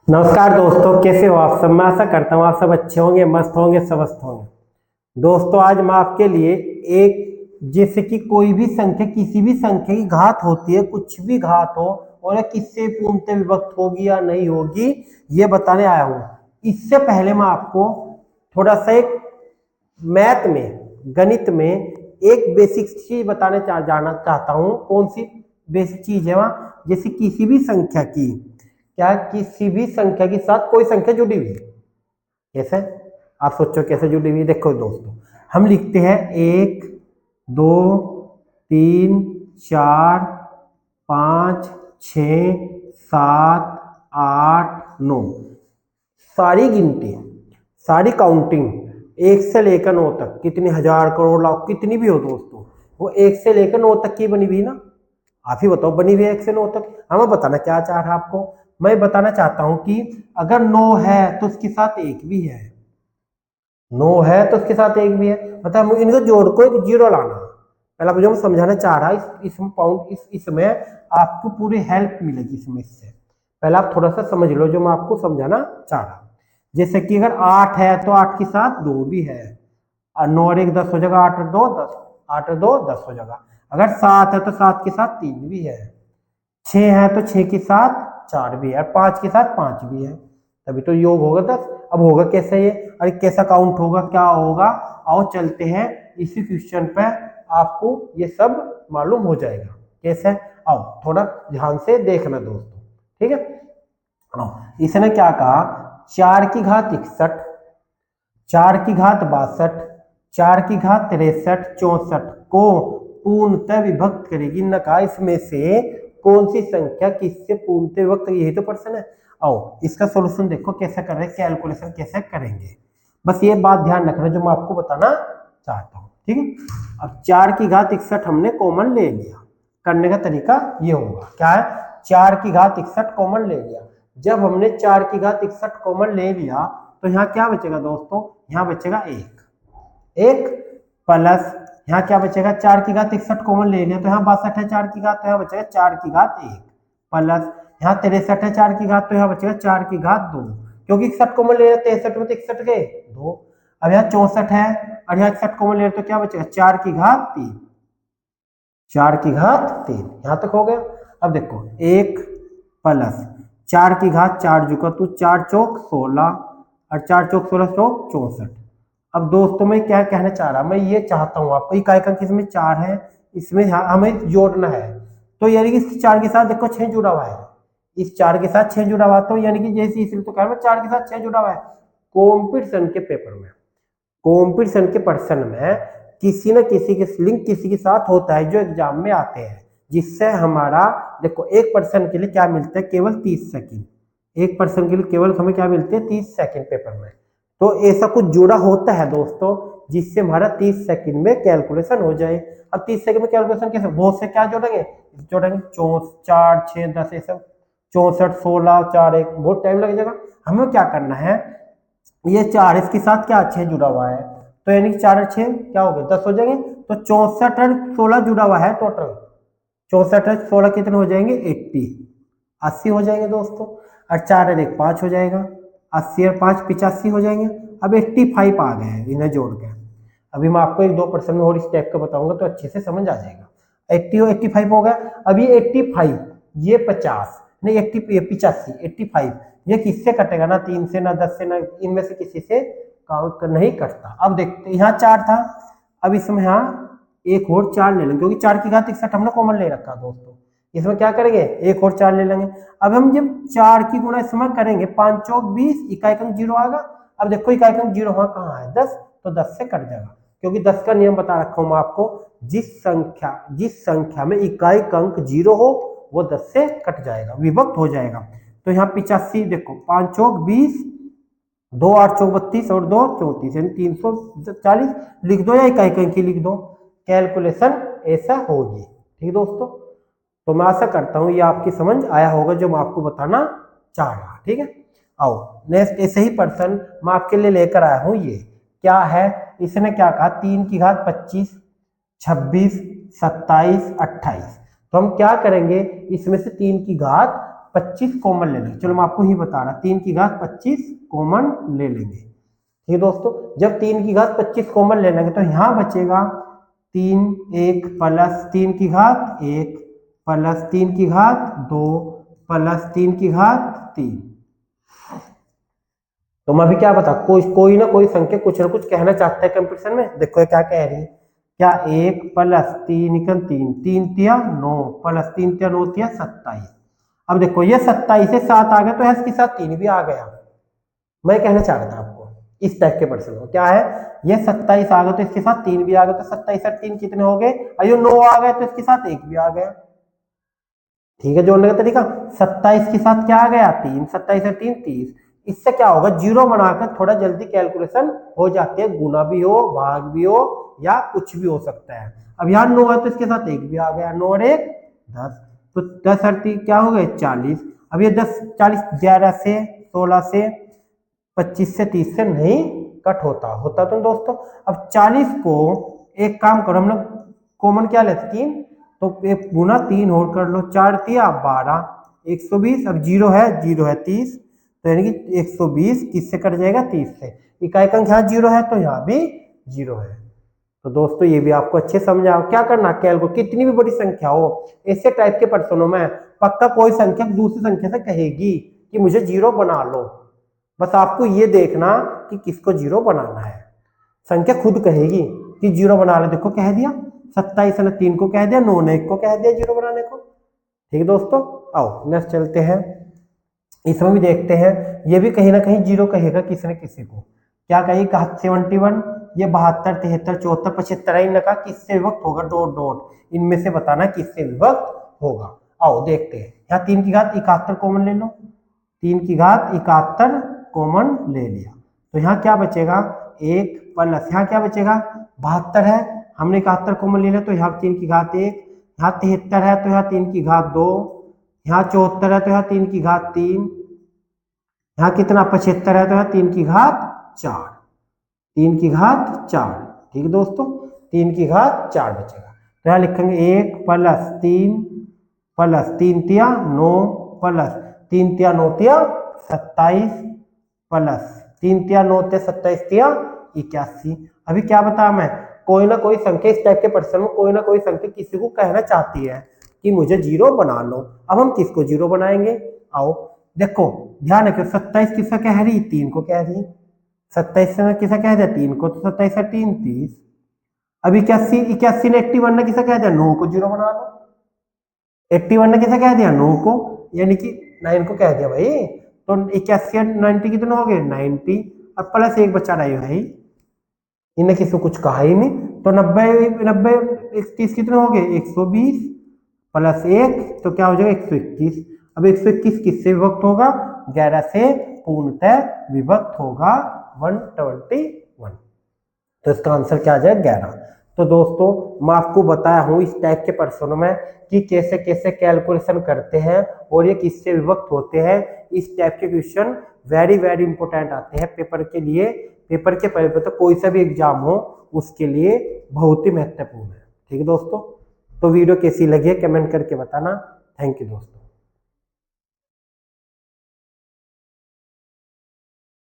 नमस्कार दोस्तों, कैसे हो आप सब। मैं आशा करता हूँ आप सब अच्छे होंगे, मस्त होंगे, स्वस्थ होंगे। दोस्तों आज मैं आपके लिए एक जैसे कि कोई भी संख्या किसी भी संख्या की घात होती है, कुछ भी घात हो और यह किससे पूर्णतः विभक्त होगी या नहीं होगी ये बताने आया हूँ। इससे पहले मैं आपको थोड़ा सा एक मैथ में, गणित में एक बेसिक चीज बताने जाना चाहता हूँ। कौन सी बेसिक चीज है वहाँ, जैसे किसी भी संख्या की, क्या किसी भी संख्या के साथ कोई संख्या जुड़ी हुई है। कैसे आप सोचो कैसे जुड़ी हुई है। देखो दोस्तों, हम लिखते हैं 1 2 3 4 5 6 7 8 9, सारी गिनती, सारी काउंटिंग एक से लेकर 9 तक, कितनी हजार करोड़ लाख कितनी भी हो दोस्तों, वो एक से लेकर 9 तक की बनी हुई ना। आप ही बताओ बनी हुई है 1 से 9 तक। हमें बताना क्या चाह रहा है आपको। मैं बताना चाहता हूं कि अगर 9 है तो उसके साथ एक भी है, 9 है तो उसके साथ एक भी है, मतलब इनको जोड़ को एक जीरो लाना। पहला मुझे मैं समझाना चाह रहा इसमें पाउंड इसमें आपको पूरी हेल्प मिलेगी इसमें। इससे पहले आप थोड़ा सा समझ लो जो मैं आपको समझाना चाह रहा हूं। जैसे कि अगर 8 है तो 8 के साथ 2 भी है, और 9 और 1 10 हो जाएगा, 8 और 2 10, 8 और 2 10 हो जाएगा। अगर 7 है तो 7 के साथ 3 भी है, 6 है तो 6 के साथ 4 भी है, 5 के साथ 5 भी है, तभी तो योग होगा 10। अब होगा कैसे ये, अरे कैसा काउंट होगा, क्या होगा, आओ चलते हैं इसी क्वेश्चन पे, आपको ये सब मालूम हो जाएगा कैसे। आओ थोड़ा ध्यान से देखना दोस्तों, ठीक है। आओ, इसने क्या कहा, 4 की घात 61, 4 की घात 62, 4 की घात 63, 64 को पूर्णतः विभक्त करेगी। न कहा इसमें से कौन सी संख्या किससे पूर्णतः विभक्त, यही तो प्रश्न है। आओ इसका सॉल्यूशन देखो कैसे कर रहे हैं, कैलकुलेशन कैसे करेंगे। बस ये बात ध्यान रखना जो मैं आपको बताना चाहता हूँ, ठीक है। अब 4 की घात 61 हमने कॉमन ले लिया, करने का तरीका ये होगा, क्या है, 4 की घात 61 कॉमन ले लिया। जब हमने 4 की घात 61 कॉमन ले लिया तो यहाँ क्या बचेगा दोस्तों, यहाँ बचेगा एक प्लस, यहाँ क्या बचेगा, 4 की घात 61 कॉमन ले लिया तो यहाँ 62 है 4 की घात, तो यहाँ बचेगा 4 की घात 1 प्लस, यहाँ 63 है 4 की घात, तो यहाँ बचेगा 4 की घात 2, क्योंकि 61 कॉमन ले लिया 63 में तो 61 गए 2। अब यहाँ 64 है और यहाँ 61 कॉमन ले लिया तो क्या बचेगा, 4 की घात 3, 4 की घात 3, यहाँ तक हो गया। अब देखो 1 प्लस 4 की घात 4 जुका तो 4 चौक 16 और 4 चौक 16 चौक 64। अब दोस्तों मैं क्या कहना चाह रहा, मैं ये चाहता हूँ आपको इकाई अंक इसमें 4 है, इसमें हमें जोड़ना है, तो यानी कि इस 4 के साथ देखो 6 जुड़ा हुआ है, इस 4 के साथ 6 जुड़ा हुआ, तो यानी कि जैसे इसलिए तो कह रहा 4 के साथ 6 जुड़ा हुआ है। कॉम्पिटिशन के पेपर में, कॉम्पिटिशन के पर्सन में किसी न किसी के लिंक किसी के साथ होता है जो एग्जाम में आते हैं, जिससे हमारा देखो एक पर्सन के लिए क्या मिलता है, केवल 30 सेकंड। एक पर्सन के लिए केवल हमें क्या मिलते हैं, 30 सेकंड पेपर में। तो ऐसा कुछ जुड़ा होता है दोस्तों जिससे हमारा 30 सेकंड में कैलकुलेशन हो जाए। अब 30 सेकंड में कैलकुलेशन कैसे, बहुत से क्या जोड़ेंगे, जोड़ेंगे 4 6 10 ये सब, 64 16 4 1, बहुत टाइम लग जाएगा। हमें क्या करना है, ये 4 इसके साथ क्या 6 जुड़ा हुआ है, तो यानी कि 4 और 6 क्या हो गए 10 हो जाएंगे, तो 64 और 16 जुड़ा हुआ है टोटल, 64 और 16 कितने हो जाएंगे 80, 80 हो जाएंगे दोस्तों। और 4 और 1 5 हो जाएगा, 80 और 5 85 हो जाएंगे। अब 85 आ गए हैं इन्हें जोड़ के। अभी मैं आपको 1-2% में और इस टाइप का बताऊंगा तो अच्छे से समझ आ जाएगा। 80 और 85 हो गया। अब ये 85, ये 50 नहीं 80, 85 85, ये किससे कटेगा, ना 3 से ना 10 से ना इनमें से किसी से काउंट कर नहीं कटता। अब देखते यहाँ 4 था, अब इसमें यहाँ एक और 4 ले लेंगे, क्योंकि 4 की घात 61 हमने कॉमन ले रखा दोस्तों। इसमें क्या करेंगे, एक और 4 ले लेंगे। अब हम जब 4 की गुणा इसमें करेंगे 5 चौक 20, इकाई अंक 0 आएगा। अब देखो इकाई अंक 0 वहां कहाँ है 10, तो 10 से कट जाएगा, क्योंकि 10 का नियम बता रखा हूं मैं आपको, जिस संख्या में इकाई अंक 0 हो वो 10 से कट जाएगा, विभक्त हो जाएगा। तो यहाँ 85 देखो, 5 चौक 20, 2 8 चौक 32 और 2 34, यानी 340 लिख दो या इकाई अंक लिख दो, कैलकुलेशन ऐसा होगी। ठीक दोस्तों, तो मैं आशा करता हूं ये आपकी समझ आया होगा जो मैं आपको बताना चाह रहा, ठीक है। आओ नेक्स्ट ऐसे ही पर्सन मैं आपके लिए लेकर आया हूं, ये क्या है, इसने क्या कहा, 3 की घात 25 26 27 28। तो हम क्या करेंगे, इसमें से 3 की घात 25 कॉमन ले लेंगे। चलो मैं आपको ही बता रहा, 3 की घात 25 कॉमन ले लेंगे। ठीक है दोस्तों, जब 3 की घात 25 कॉमन ले लेंगे तो यहाँ बचेगा 3 1 प्लस 3 की घात 1 प्लस 3 की घात 2 प्लस 3 की घात 3। तो मैं अभी क्या बता, कोई ना कोई संख्या कुछ ना कुछ कहना चाहता है कंपटीशन में। देखो ये क्या कह रही है, क्या 1 प्लस 3 इकन 3 3 तिया 9 प्लस 3 तिया 9 तिया 27। अब देखो ये 27 से 7 आ गया तो इसके साथ 3 भी आ गया। मैं कहना चाह रहा था आपको इस टाइप के प्रश्न को, क्या है ये 27 आ गया तो इसके साथ 3 भी आ गया, तो 27 और 3 कितने हो गए, और ये 9 आ गए तो इसके साथ 1 भी आ गया। ठीक है, जोड़ने का तरीका, 27 के साथ क्या आ गया 3, 27 और 3 30। इससे क्या होगा, जीरो बनाकर थोड़ा जल्दी कैलकुलेशन हो जाती है, गुना भी हो भाग भी हो या कुछ भी हो सकता है। अब यहाँ 9 है तो इसके साथ 1 भी आ गया, 9 और 1 10, तो 10 और 3 क्या हो गए 40। अब ये 10 40 11 से 16 से 25 से 30 से नहीं कट होता तो दोस्तों। अब 40 को एक काम करो, हम लोग कॉमन क्या लेते 3, तो एक गुना 3 और कर लो, 4 तिया 12 120। अब जीरो है 30, तो यानी कि 120 किससे कट जाएगा 30 से। इकाई अंक यहाँ जीरो है तो यहाँ भी जीरो है। तो दोस्तों ये भी आपको अच्छे समझ आओ, क्या करना कैलकुलेट, कितनी भी बड़ी संख्या हो ऐसे टाइप के प्रश्नों में पक्का कोई संख्या दूसरी संख्या से कहेगी कि मुझे जीरो बना लो, बस आपको ये देखना कि किसको जीरो बनाना है। संख्या खुद कहेगी कि जीरो बना लो, देखो कह दिया 27 ने 3 को कह दिया, 9 ने 1 को कह दिया जीरो बनाने को। ठीक है दोस्तों, आओ नेक्स्ट चलते हैं, इसमें भी देखते हैं, ये भी कहीं ना कहीं जीरो कहेगा किसी न किसी को। क्या कही 71, ये 72 73 74 75 इन का किससे विभक्त होगा, डॉट डॉट, इनमें से बताना किससे विभक्त होगा। आओ देखते हैं, यहाँ 3 की घात 71 कॉमन ले लो, 3 की घात 71 कॉमन ले लिया, तो यहाँ क्या बचेगा 1 प्लस यहाँ क्या बचेगा 72 है, हमने 71 कॉमन ले लिया तो यहाँ 3 की घात 1, यहाँ 73 है तो यहाँ 3 की घात 2, यहाँ 74 है तो यहाँ 3 की घात 3, यहाँ कितना 75 है तो यहाँ 3 की घात 4, 3 की घात 4। ठीक है दोस्तों, 3 की घात 4 बचेगा, तो यहाँ लिखेंगे 1 प्लस 3 तिया 9 प्लस 3 तिया 9 तिया 27 प्लस 3 तिया 9 तिया 27 तिया 81। अभी क्या बताया मैं, कोई ना कोई संख्या इस टाइप के प्रश्न में कोई ना कोई संख्या किसी को कहना चाहती है कि मुझे जीरो बना लो। अब हम किसको जीरो बनाएंगे, आओ देखो ध्यान रखो, 27 किसका कह रही 3 को कह रही, 27 ने किसा कह दिया 3 को, तो 27 और 3 30। अब 81 ने 81 ने किसा कह दिया 9 को जीरो बना लो, 81 ने किसा कह दिया 9 को, यानी कि 9 को कह दिया भाई, तो 81 और 90 कितने हो गए 90, और प्लस 1 बचा रही भाई, इन्हें किसी को कुछ कहा ही नहीं, तो 90 30 कितने हो गए 120 प्लस 1 तो क्या हो जाएगा 121। अब 121 किससे विभक्त होगा 11 से पूर्णतः विभक्त होगा 121, तो इसका आंसर क्या आ जाएगा 11। तो दोस्तों मैं आपको बताया हूं इस टाइप के प्रश्नों में कि कैसे कैसे कैलकुलेशन करते हैं और ये किससे विभक्त होते हैं। इस टाइप के क्वेश्चन वेरी वेरी इंपॉर्टेंट आते हैं पेपर के लिए, पेपर के पहले तो कोई सा भी एग्जाम हो उसके लिए बहुत ही महत्वपूर्ण है। ठीक है दोस्तों, तो वीडियो कैसी लगी है कमेंट करके बताना। थैंक यू दोस्तों।